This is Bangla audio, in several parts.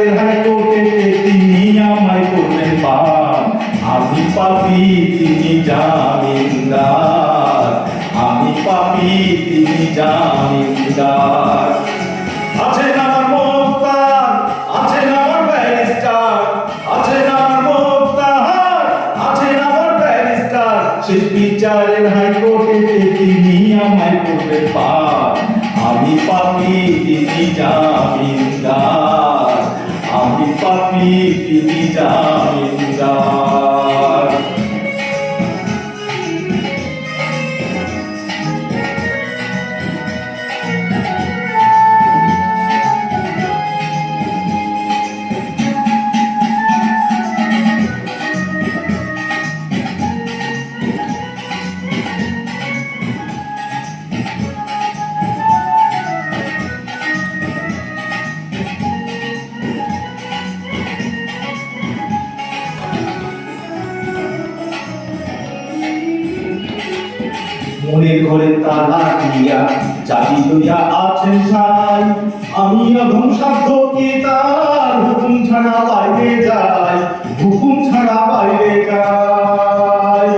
বিচারের হাইকোর্টে তিনি আমায় করলেন পার। আমি পাপী তিনি জামিনদার, আমি পাপী তিনি জামিনদার। আছেন আমার মোক্তার, আছেন আমার ব্যারিস্টার, আছেন আমার মোক্তার, আছেন আমার ব্যারিস্টার। শেষ বিচারের হাইকোর্টে তিনি আমায় করলেন পার। আমি পাপী তিনি জামিনদার, আমি পাপী তিনি জামিনদার। মনের ঘরে তালা দিয়া চাবি লইয়া আছেন সাই। আমি অধম সাধ্য কি তার হুকুম ছাড়া বাইরে যাই, হুকুম ছাড়া বাইরে যাই।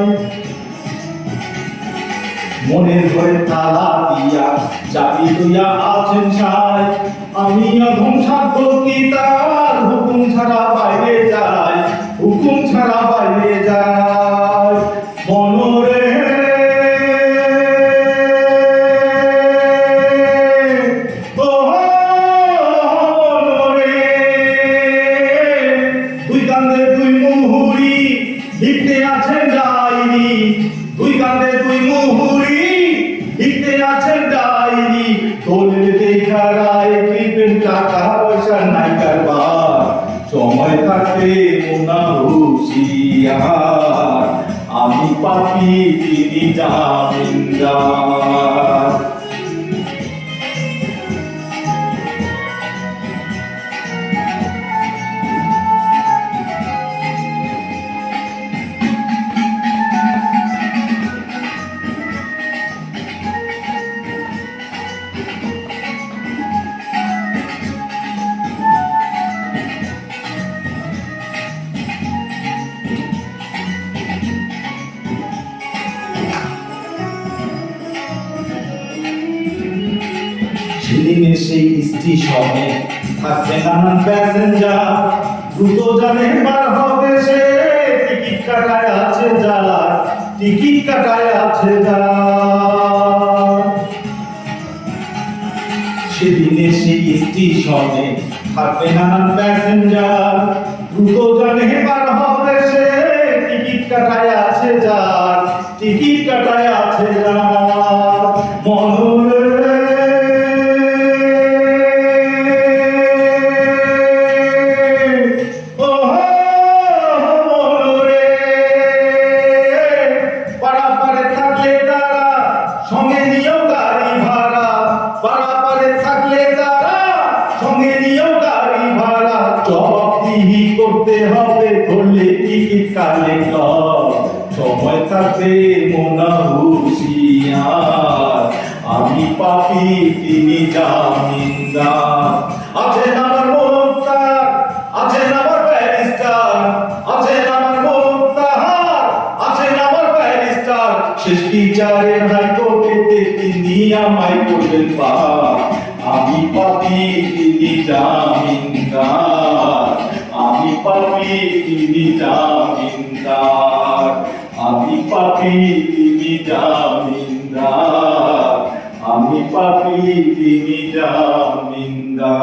মনের ঘরে তালা দিয়া চাবি লইয়া আছেন সাই। আমি অধম সাধ্য কি তার হুকুম ছাড়া বাইরে যাই, হুকুম ছাড়া বাইরে যাই। মনরে লিখতে আছেন ডায়েরি, দুই কাঁধে দুই মুহুরি লিখতে আছেন ডায়েরি। দলিল দেখা রায় দিবেন, টাকা পয়সা নাই কারবার, সময় থাকতে মোনা হুঁশিয়ার। আমি পাপী তিনি জামিনদার। সেদিনে সেই স্টেশনে থাকবে নানান প্যাসেঞ্জার, দ্রুত জানে বার হবে সে, টিকিট কাটায় আছে যারা, টিকিট কাটায় আছে যারা। সেদিনে সেই স্টেশনে থাকবে নানান প্যাসেঞ্জার, দ্রুত জানে বার হবে সে, টিকিট কাটায় আছে যার, টিকিট কাটায় আছে যার। মনরে সঙ্গে নিয়েও গাড়ি ভাড়া, পারাপারে থাকলে তারা সঙ্গে নিয়েও গাড়ি ভাড়া। জবাবদিহি করতে হবে ধরলে টিকিট কালেক্টর, সময় থাকতে মোনা হুঁশিয়ার। আমি পাপী তিনি জামিনদার। আছেন আমার মোক্তার, আছেন আমার ব্যারিস্টার, আছেন আমার মোক্তার, আছেন আমার ব্যারিস্টার। শেষ বিচারের হাইকোর্টে তিনি আমায় করলেন পার। আমি পাপী তিনি জামিনদার, আমি পাপী তিনি জামিনদার, আমি পাপী তিনি জামিনদার, আমি পাপী তিনি জামিনদার।